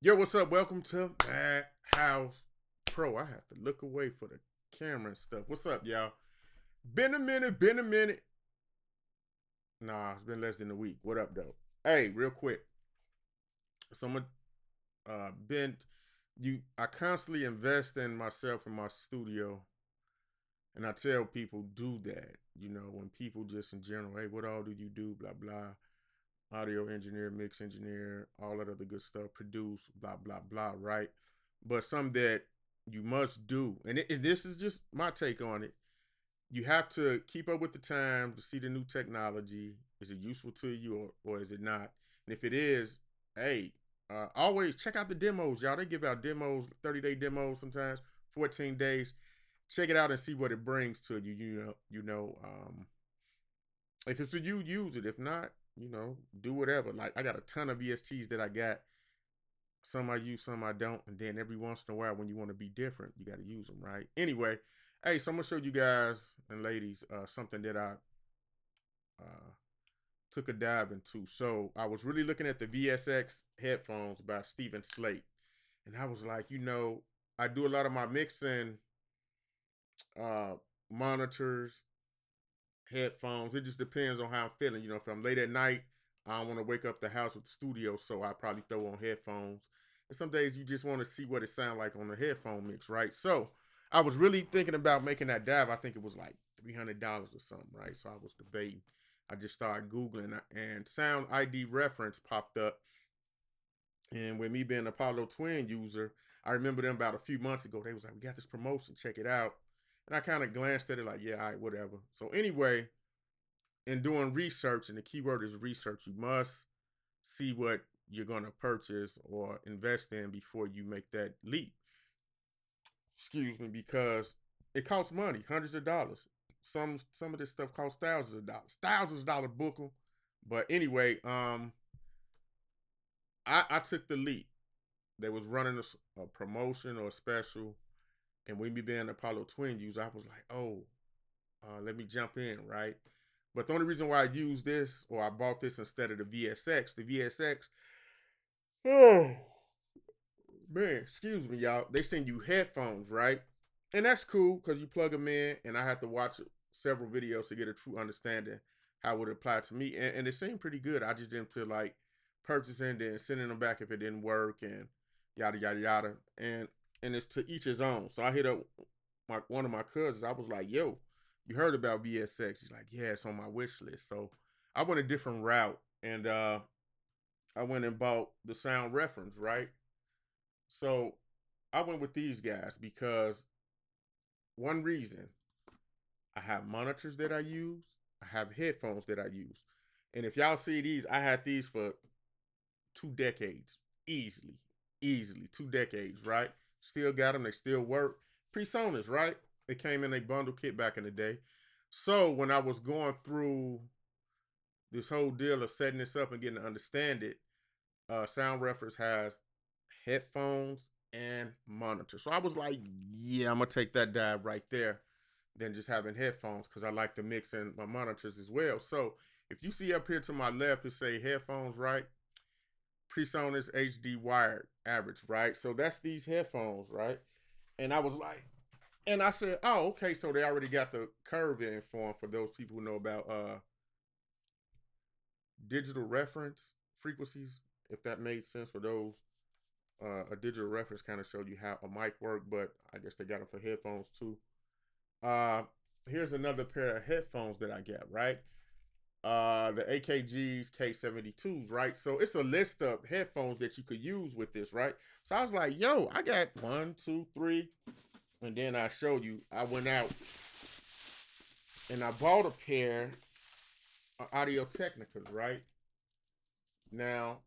Yo, what's up? Welcome to Mad House Pro. I have to look away for the camera and stuff. What's up, y'all? Been a minute. Nah, it's been less than a week. What up, though? Hey, real quick. Someone been I constantly invest in myself in my studio, and I tell people do that. When people just in general, hey, what all do you do? Blah blah. Audio engineer, mix engineer, all that other good stuff, produce, blah, blah, blah, right? But something that you must do, and this is just my take on it, you have to keep up with the times to see the new technology. Is it useful to you or is it not? And if it is, hey, always check out the demos, y'all. They give out demos, 30-day demos sometimes, 14 days. Check it out and see what it brings to you. If it's for you, use it. If not, do whatever. Like I got a ton of VSTs that I got. Some I use, some I don't. And then every once in a while, when you want to be different, you got to use them, right? Anyway, hey, so I'm gonna show you guys and ladies something that I uh, took a dive into. So I was really looking at the VSX headphones by Stephen Slate, and I was like, I do a lot of my mixing uh, monitors, headphones. It just depends on how I'm feeling. If I'm late at night, I don't want to wake up the house with the studio, so I probably throw on headphones. And some days you just want to see what it sounds like on the headphone mix, right? So I was really thinking about making that dive. I think it was like $300 or something, right? So I was debating. I just started Googling, and Sound ID Reference popped up. And with me being an Apollo Twin user, I remember them about a few months ago. They was like, we got this promotion, check it out. And I kind of glanced at it like, yeah, all right, whatever. So anyway, in doing research, and the keyword is research, you must see what you're going to purchase or invest in before you make that leap. Excuse me, because it costs money, hundreds of dollars. Some of this stuff costs thousands of dollars book them. But anyway, I took the leap. They was running a promotion or a special, and when me being Apollo Twin user, I was like, oh, let me jump in, right? But the only reason why I used this or I bought this instead of the VSX, oh man, excuse me, y'all. They send you headphones, right? And that's cool because you plug them in, and I had to watch several videos to get a true understanding how it would apply to me. And it seemed pretty good. I just didn't feel like purchasing and sending them back if it didn't work and yada yada yada. And it's to each his own. So I hit up one of my cousins. I was like, yo, you heard about VSX? He's like, yeah, it's on my wish list. So I went a different route, and I went and bought the Sound Reference, right? So I went with these guys because one reason, I have monitors that I use, I have headphones that I use. And if y'all see these, I had these for 2 decades. Easily 2 decades, right? Still got them, they still work. PreSonus, right? They came in a bundle kit back in the day. So when I was going through this whole deal of setting this up and getting to understand it, Sound Reference has headphones and monitor. So I was like, yeah, I'm gonna take that dive right there than just having headphones because I like to mix in my monitors as well. So if you see up here to my left, it say headphones, right? PreSonus HD wired average, right? So that's these headphones, right? And I was like, and I said, oh, okay, so they already got the curve in for them for those people who know about digital reference frequencies, if that made sense for those. A digital reference kind of showed you how a mic worked, but I guess they got them for headphones too. Here's another pair of headphones that I got, right? The AKG's K72s, right? So it's a list of headphones that you could use with this, right? So I was like, yo, I got 1, 2, 3. And then I showed you, I went out and I bought a pair of Audio Technicas, right? Now,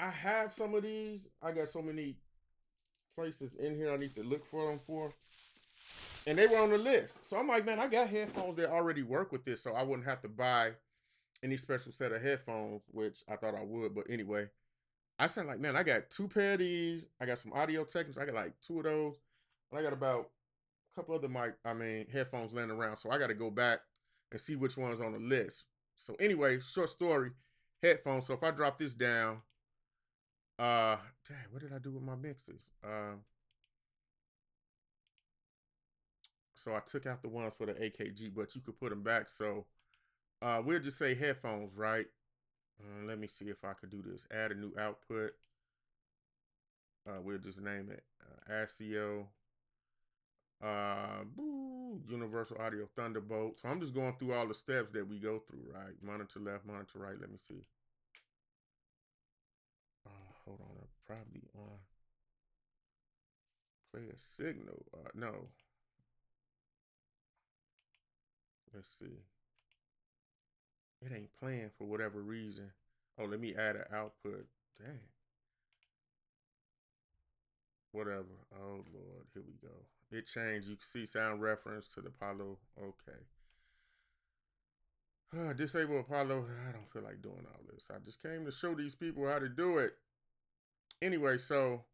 I have some of these. I got so many places in here I need to look for them for. And they were on the list. So I'm like, man, I got headphones that already work with this, so I wouldn't have to buy any special set of headphones, which I thought I would. But anyway, I said, like, man, I got 2 pair of these. I got some Audio Technicas. I got like 2 of those. And I got about a couple other headphones laying around. So I got to go back and see which one's on the list. So anyway, short story, headphones. So if I drop this down, Dang, what did I do with my mixes? So I took out the ones for the AKG, but you could put them back. So we'll just say headphones, right? Let me see if I could do this. Add a new output. We'll just name it ASIO. Universal Audio Thunderbolt. So I'm just going through all the steps that we go through, right? Monitor left, monitor right. Let me see. Hold on, I'm probably on play a signal. No. Let's see. It ain't playing for whatever reason. Oh, let me add an output. Dang. Whatever. Oh Lord, here we go. It changed. You can see sound reference to the Apollo. Okay. Disable Apollo. I don't feel like doing all this. I just came to show these people how to do it. Anyway, so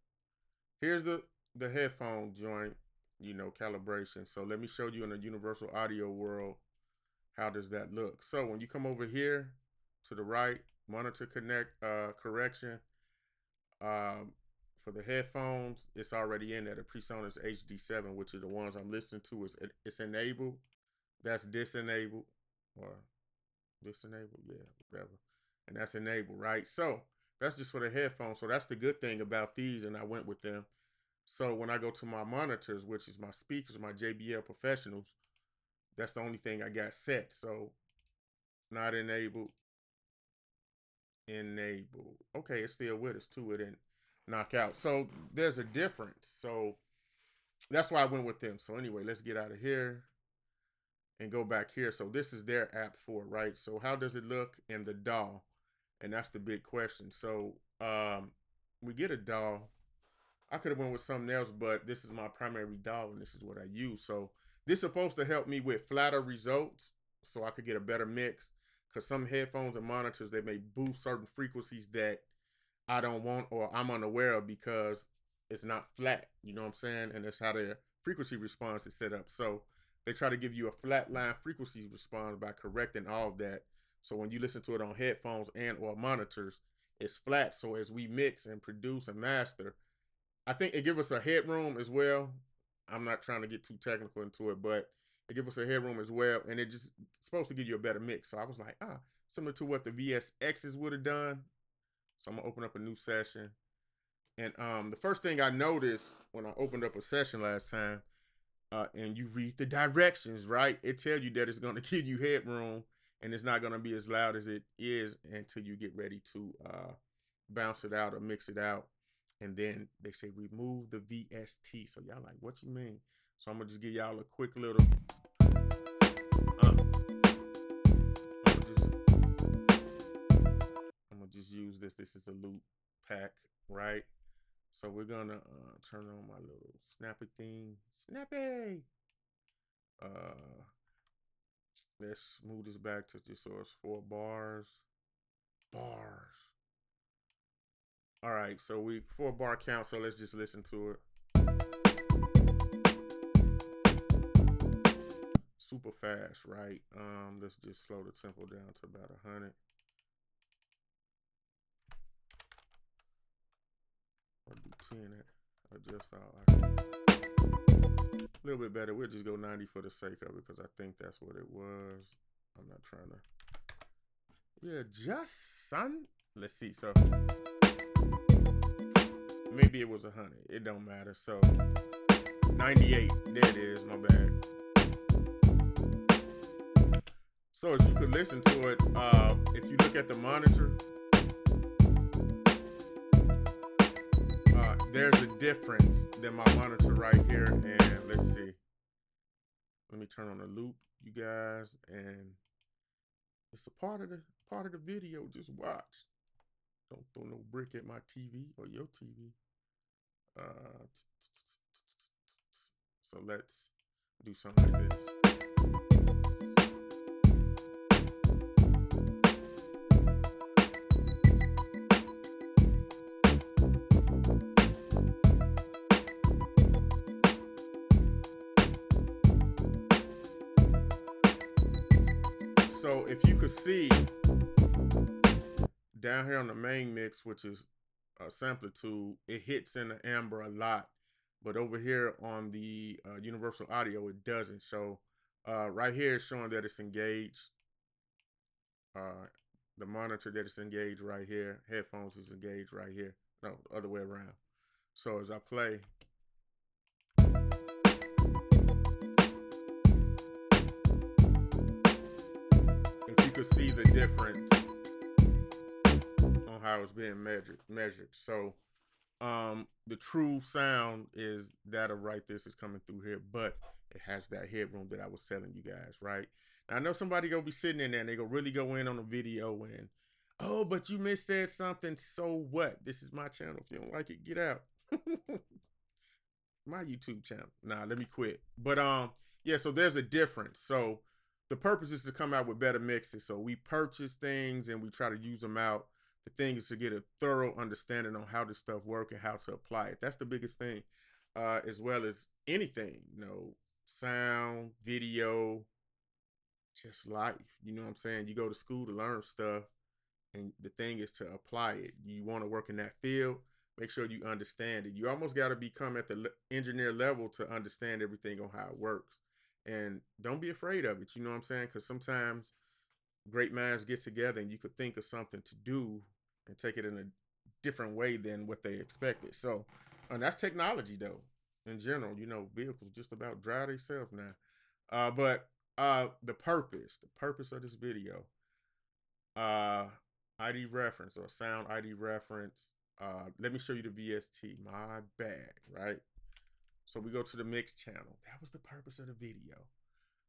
here's the headphone joint, calibration. So let me show you in the universal audio world, how does that look? So when you come over here to the right, monitor connect correction, for the headphones, it's already in there. The PreSonus HD7, which are the ones I'm listening to, it's enabled. That's disenabled or disenabled, yeah, whatever. And that's enabled, right? So that's just for the headphones. So that's the good thing about these, and I went with them. So when I go to my monitors, which is my speakers, my JBL Professionals, that's the only thing I got set. So not enabled, enabled. Okay, it's still with us too. It didn't knock out. So there's a difference. So that's why I went with them. So anyway, let's get out of here and go back here. So this is their app for, right? So how does it look in the DAW? And that's the big question. So we get a DAW. I could have went with something else, but this is my primary DAW and this is what I use. So this is supposed to help me with flatter results so I could get a better mix, because some headphones and monitors, they may boost certain frequencies that I don't want or I'm unaware of because it's not flat, you know what I'm saying? And that's how the frequency response is set up. So they try to give you a flat line frequency response by correcting all of that. So when you listen to it on headphones and or monitors, it's flat. So as we mix and produce and master, I think it gives us a headroom as well. I'm not trying to get too technical into it, but it gives us a headroom as well. And it just supposed to give you a better mix. So I was like, similar to what the VSXs would have done. So I'm gonna open up a new session. And the first thing I noticed when I opened up a session last time, and you read the directions, right? It tells you that it's gonna give you headroom and it's not gonna be as loud as it is until you get ready to bounce it out or mix it out. And then they say remove the VST. So y'all like, what you mean? So I'm gonna just give y'all a quick little. I'm gonna just use this. This is a loop pack, right? So we're gonna turn on my little snappy thing. Snappy. Let's move this back to just so it's 4 bars. All right, so we 4 bar count, so let's just listen to it. Super fast, right? Let's just slow the tempo down to about 100. Or do 10, adjust all. A little bit better. We'll just go 90 for the sake of it, because I think that's what it was. I'm not trying to. Yeah, just son. Let's see. So maybe it was 100. It don't matter. So 98. There it is. My bad. So as you could listen to it, if you look at the monitor, there's a difference than my monitor right here. And let's see. Let me turn on the loop, you guys, and it's a part of the video. Just watch. Don't throw no brick at my TV or your TV. So let's do something like this. So if you could see down here on the main mix, which is sampler tool, it hits in the amber a lot, but over here on the universal audio, it doesn't. So right here is showing that it's engaged. The monitor that is engaged right here, headphones is engaged right here. No, the other way around. So as I play, if you could see the difference on how it's being measured. So the true sound is that of right this is coming through here, but it has that headroom that I was telling you guys, right? Now, I know somebody gonna be sitting in there and they gonna really go in on the video and, oh, but you missaid something. So what? This is my channel. If you don't like it, get out. My YouTube channel. Nah, let me quit. But yeah, so there's a difference. So the purpose is to come out with better mixes. So we purchase things and we try to use them out. The thing is to get a thorough understanding on how this stuff works and how to apply it. That's the biggest thing, as well as anything, you know, sound, video, just life. You know what I'm saying? You go to school to learn stuff, and the thing is to apply it. You want to work in that field, make sure you understand it. You almost got to become at the engineer level to understand everything on how it works. And don't be afraid of it. You know what I'm saying? Because sometimes great minds get together and you could think of something to do and take it in a different way than what they expected. So, and that's technology though. In general, you know, vehicles just about drive themselves now. But the purpose of this video, ID reference or sound ID reference. Let me show you the VST. My bad, right? So we go to the mix channel. That was the purpose of the video.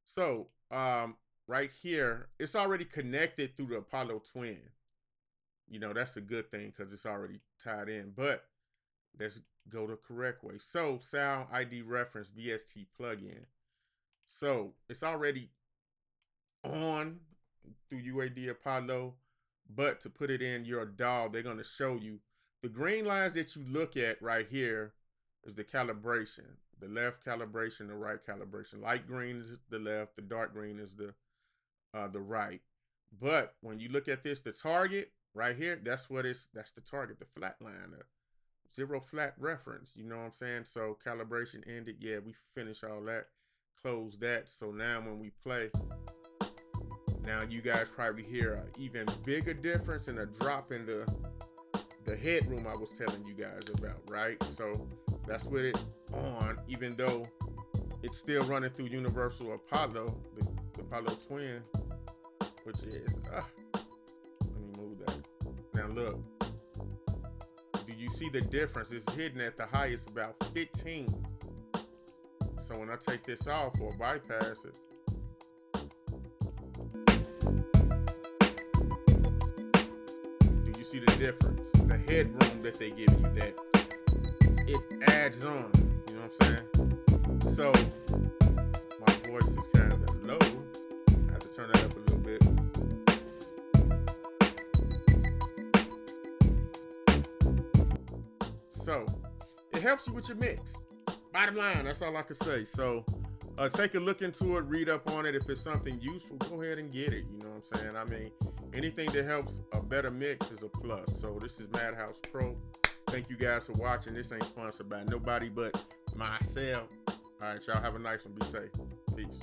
So right here, it's already connected through the Apollo Twin. You know, that's a good thing because it's already tied in. But let's go the correct way. So sound ID reference VST plugin. So it's already on through UAD Apollo, but to put it in your DAW, they're going to show you the green lines that you look at right here is the calibration. The left calibration, the right calibration. Light green is the left, the dark green is the right. But when you look at this, the target right here, that's the target, the flat line, the zero flat reference. You know what I'm saying? So calibration ended. Yeah, we finished all that, close that. So now when we play, now you guys probably hear an even bigger difference and a drop in the headroom I was telling you guys about, right? So that's with it on, even though it's still running through Universal Apollo, the Apollo Twin, which is, let me move that. Now look, do you see the difference? It's hidden at the highest about 15. So when I take this off or bypass it, do you see the difference? The headroom that they give you, that it adds on, you know what I'm saying? So my voice is kind of low. I have to turn that up a little bit. So it helps you with your mix. Bottom line, that's all I can say. So take a look into it, read up on it. If it's something useful, go ahead and get it. You know what I'm saying? I mean, anything that helps a better mix is a plus. So this is Madhouse Pro. Thank you guys for watching. This ain't sponsored by nobody but myself. All right, y'all have a nice one. Be safe. Peace.